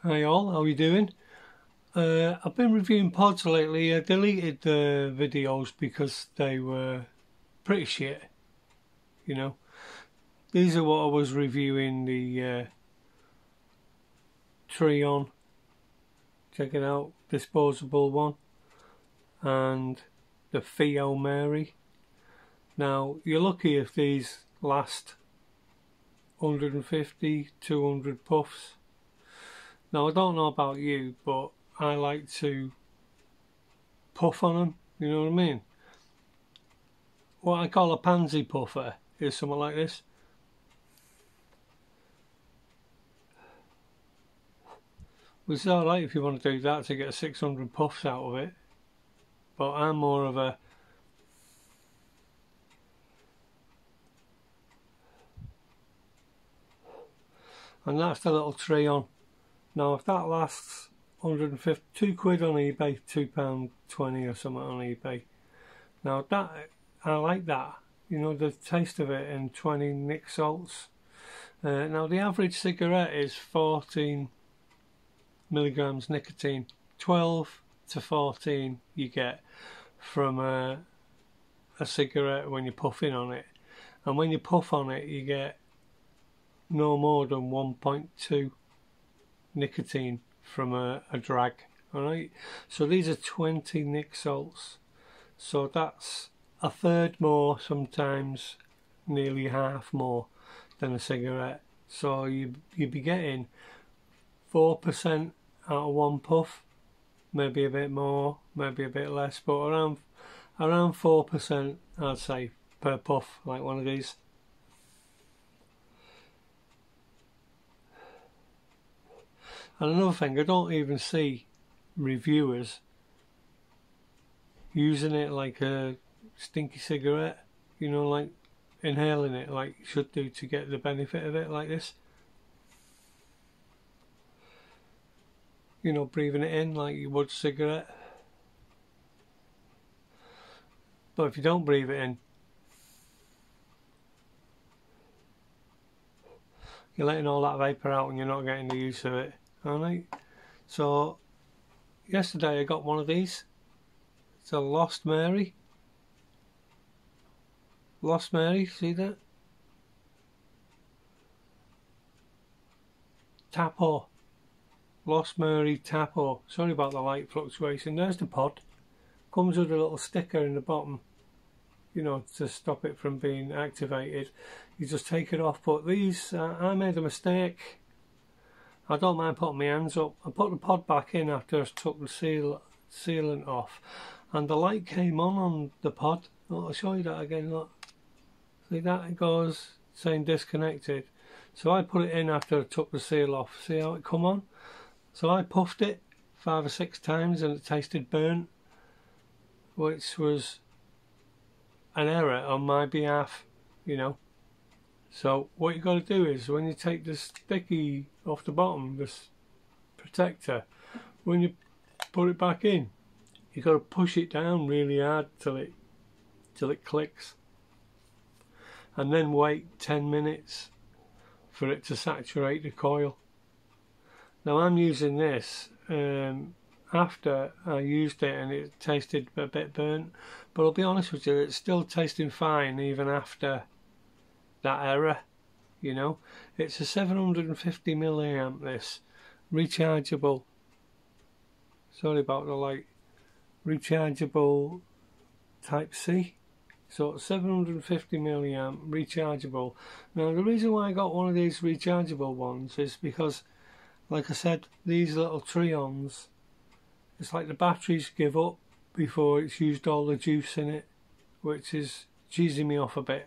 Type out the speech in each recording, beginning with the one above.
Hi all, how are you doing? I've been reviewing pods lately. I deleted the videos because they were pretty shit, you know. These are what I was reviewing, the Treon, check it out, disposable one, and the Theo Mary. Now, you're lucky if these last 150, 200 puffs. Now, I don't know about you, but I like to puff on them, you know what I mean? What I call a pansy puffer is something like this. Which is alright if you want to do that to get 600 puffs out of it, but I'm more of a and that's the little tree on. Now if that lasts 150, £2 on eBay, £2.20 or something on eBay. Now that, I like that, you know, the taste of it, and 20 nic salts. Now the average cigarette is 14 milligrams nicotine. 12 to 14 you get from a cigarette when you're puffing on it, and when you puff on it you get no more than 1.2 nicotine from a drag. Alright, so these are 20 nic salts, so that's a third more, sometimes nearly half more than a cigarette. So you'd be getting 4% out of one puff, maybe a bit more, maybe a bit less, but around 4% I'd say per puff, like one of these. And another thing, I don't even see reviewers using it like a stinky cigarette, you know, like inhaling it like you should do to get the benefit of it like this. You know, breathing it in like you would a cigarette. But if you don't breathe it in, you're letting all that vapour out and you're not getting the use of it. Alright, so yesterday I got one of these. It's a Lost Mary. Lost Mary, see that? Tappo. Lost Mary Tappo. Sorry about the light fluctuation. There's the pod. Comes with a little sticker in the bottom, you know, to stop it from being activated. You just take it off. But these, I made a mistake. I don't mind putting my hands up. I put the pod back in after I took the sealant off, and the light came on the pod. Oh, I'll show you that again, look. See that? It goes saying disconnected. So I put it in after I took the seal off. See how it come on? So I puffed it 5 or 6 times and it tasted burnt, which was an error on my behalf, you know. So what you got to do is, when you take the sticky off the bottom, this protector, when you put it back in, you got to push it down really hard till it clicks, and then wait 10 minutes for it to saturate the coil. Now I'm using this after I used it and it tasted a bit burnt, but I'll be honest with you, it's still tasting fine even after that error, you know. It's a 750 milliamp, this rechargeable, sorry about the light, rechargeable type C. So 750 milliamp rechargeable. Now the reason why I got one of these rechargeable ones is because, like I said, these little Treons, it's like the batteries give up before it's used all the juice in it, which is cheesing me off a bit.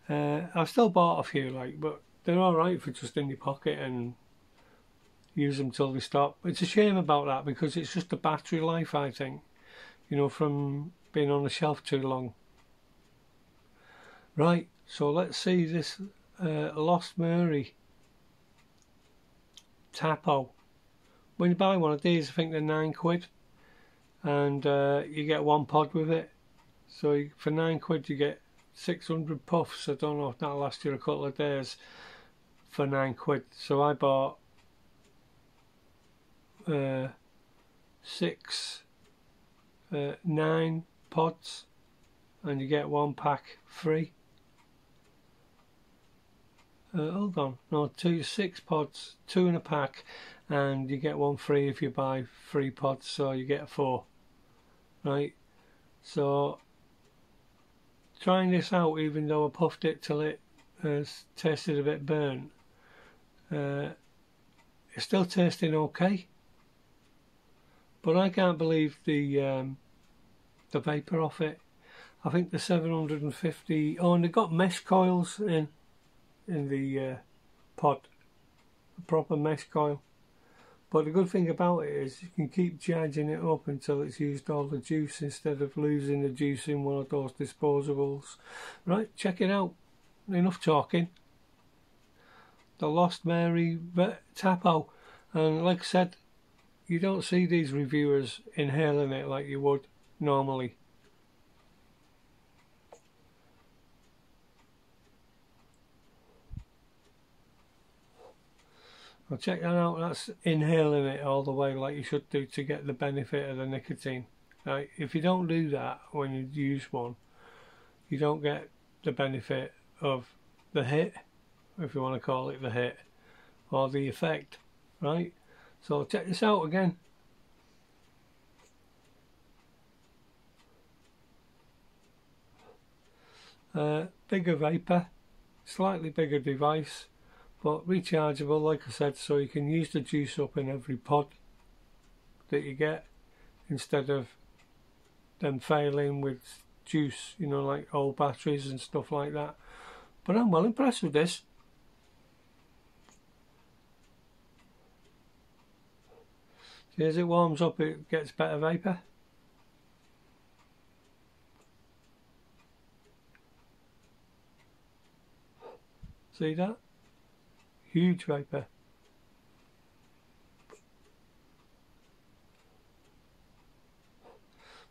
I've still bought a few, like, but they're alright for just in your pocket and use them till they stop. It's a shame about that because it's just the battery life, I think, you know, from being on the shelf too long. Right, so let's see this Lost Mary Tappo. When you buy one of these, I think they're £9, and you get one pod with it. So for £9 you get 600 puffs. I don't know if that'll last you a couple of days for £9. So I bought 9 pods, and you get 1 pack free. Hold on, no, 6 pods, 2 in a pack, and you get 1 free if you buy 3 pods, so you get 4. Right, so trying this out, even though I puffed it till it tasted a bit burnt, it's still tasting okay, but I can't believe the vapour off it. I think the 750, oh, and they got mesh coils in the pod, a proper mesh coil. But the good thing about it is you can keep charging it up until it's used all the juice, instead of losing the juice in one of those disposables. Right, check it out. Enough talking. The Lost Mary Tappo, and like I said, you don't see these reviewers inhaling it like you would normally. Well, check that out. That's inhaling it all the way like you should do to get the benefit of the nicotine. Right? If you don't do that when you use one, you don't get the benefit of the hit, if you want to call it the hit, or the effect. Right? So check this out again. Bigger vapour, slightly bigger device, but rechargeable, like I said, so you can use the juice up in every pod that you get, instead of them failing with juice, you know, like old batteries and stuff like that. But I'm well impressed with this. See, as it warms up, it gets better vapour. See that? Huge vapour.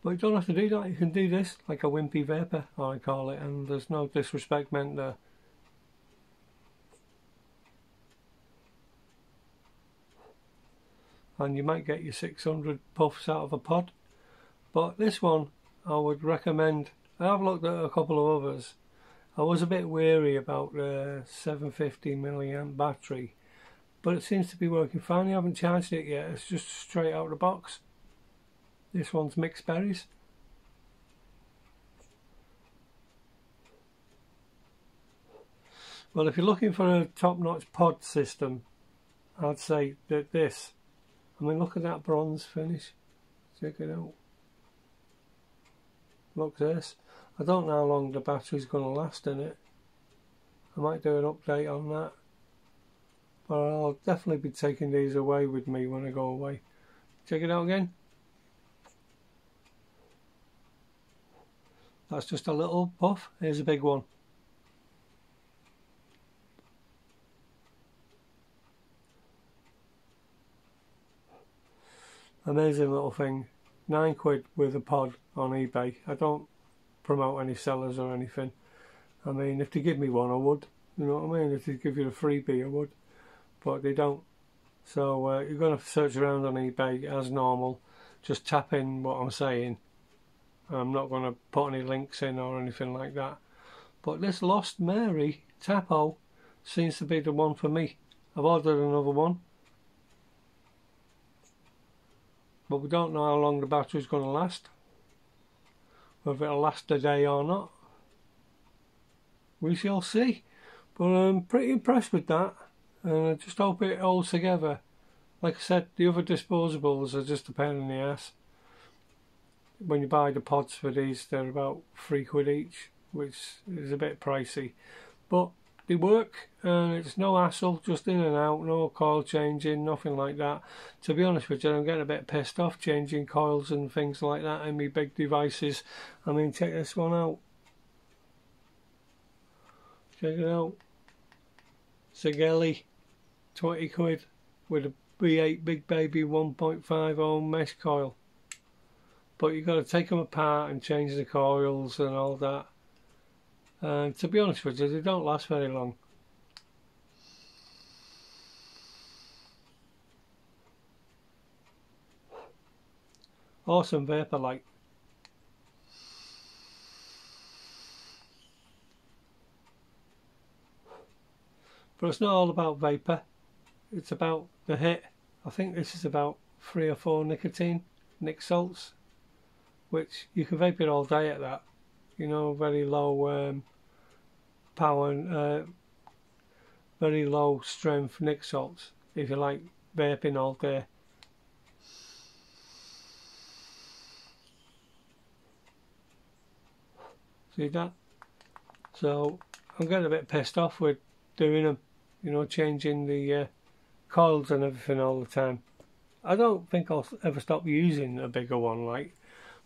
But you don't have to do that. You can do this like a wimpy vapour, I call it, and there's no disrespect meant there. And you might get your 600 puffs out of a pod, but this one I would recommend. I've looked at a couple of others. I was a bit wary about the 750 milliamp battery, but it seems to be working fine. I haven't charged it yet. It's just straight out of the box. This one's mixed berries. Well, if you're looking for a top-notch pod system, I'd say that this. I mean, look at that bronze finish. Check it out. Look at this. I don't know how long the battery's going to last in it. I might do an update on that. But I'll definitely be taking these away with me when I go away. Check it out again. That's just a little puff. Here's a big one. Amazing little thing. £9 with a pod on eBay. I don't promote any sellers or anything. I mean, if they give me one, I would. You know what I mean? If they give you a freebie, I would. But they don't. So you're going to have to search around on eBay as normal. Just tap in what I'm saying. I'm not going to put any links in or anything like that. But this Lost Mary Tappo seems to be the one for me. I've ordered another one, but we don't know how long the battery's going to last. Whether it'll last a day or not, we shall see. But I'm pretty impressed with that, and I just hope it holds together. Like I said, the other disposables are just a pain in the ass. When you buy the pods for these, they're about £3 each, which is a bit pricey, but they work, and it's no hassle, just in and out, no coil changing, nothing like that. To be honest with you, I'm getting a bit pissed off changing coils and things like that in my big devices. I mean, check this one out. Check it out. Sigelli, £20 with a B8 Big Baby 1.5 ohm mesh coil. But you've got to take them apart and change the coils and all that. And to be honest with you, they don't last very long. Awesome vapor light. But it's not all about vapor. It's about the hit. I think this is about 3 or 4 nicotine nic salts, which you can vape it all day at that. You know, very low power, very low strength nic salts. If you like vaping all day. See that? So I'm getting a bit pissed off with doing them. You know, changing the coils and everything all the time. I don't think I'll ever stop using a bigger one, like,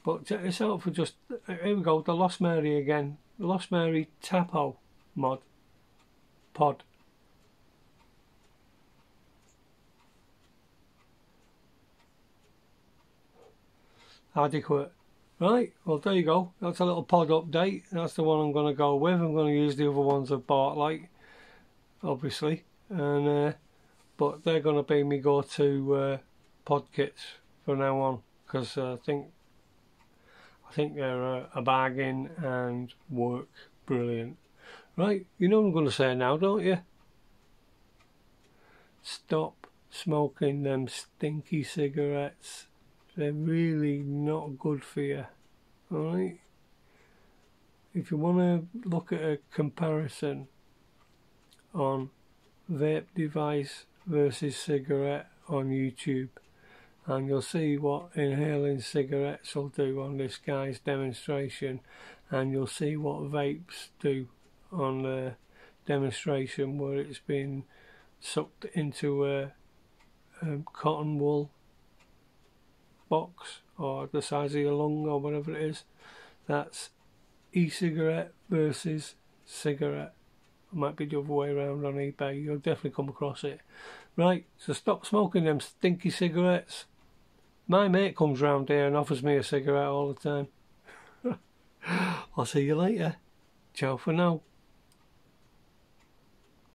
but it's out for just, here we go, the Lost Mary again, the Lost Mary Tappo pod. Adequate. Right, well there you go, that's a little pod update. That's the one I'm going to go with. I'm going to use the other ones I've bought, like, obviously, and but they're going to be me go-to pod kits from now on, because I think they're a bargain and work brilliant. Right, you know what I'm going to say now, don't you? Stop smoking them stinky cigarettes. They're really not good for you. Alright? If you want to look at a comparison on vape device versus cigarette on YouTube, and you'll see what inhaling cigarettes will do on this guy's demonstration, and you'll see what vapes do on the demonstration where it's been sucked into a cotton wool box or the size of your lung or whatever it is. That's e-cigarette versus cigarette. It might be the other way around on eBay. You'll definitely come across it. Right, so stop smoking them stinky cigarettes. My mate comes round here and offers me a cigarette all the time. I'll see you later. Ciao for now.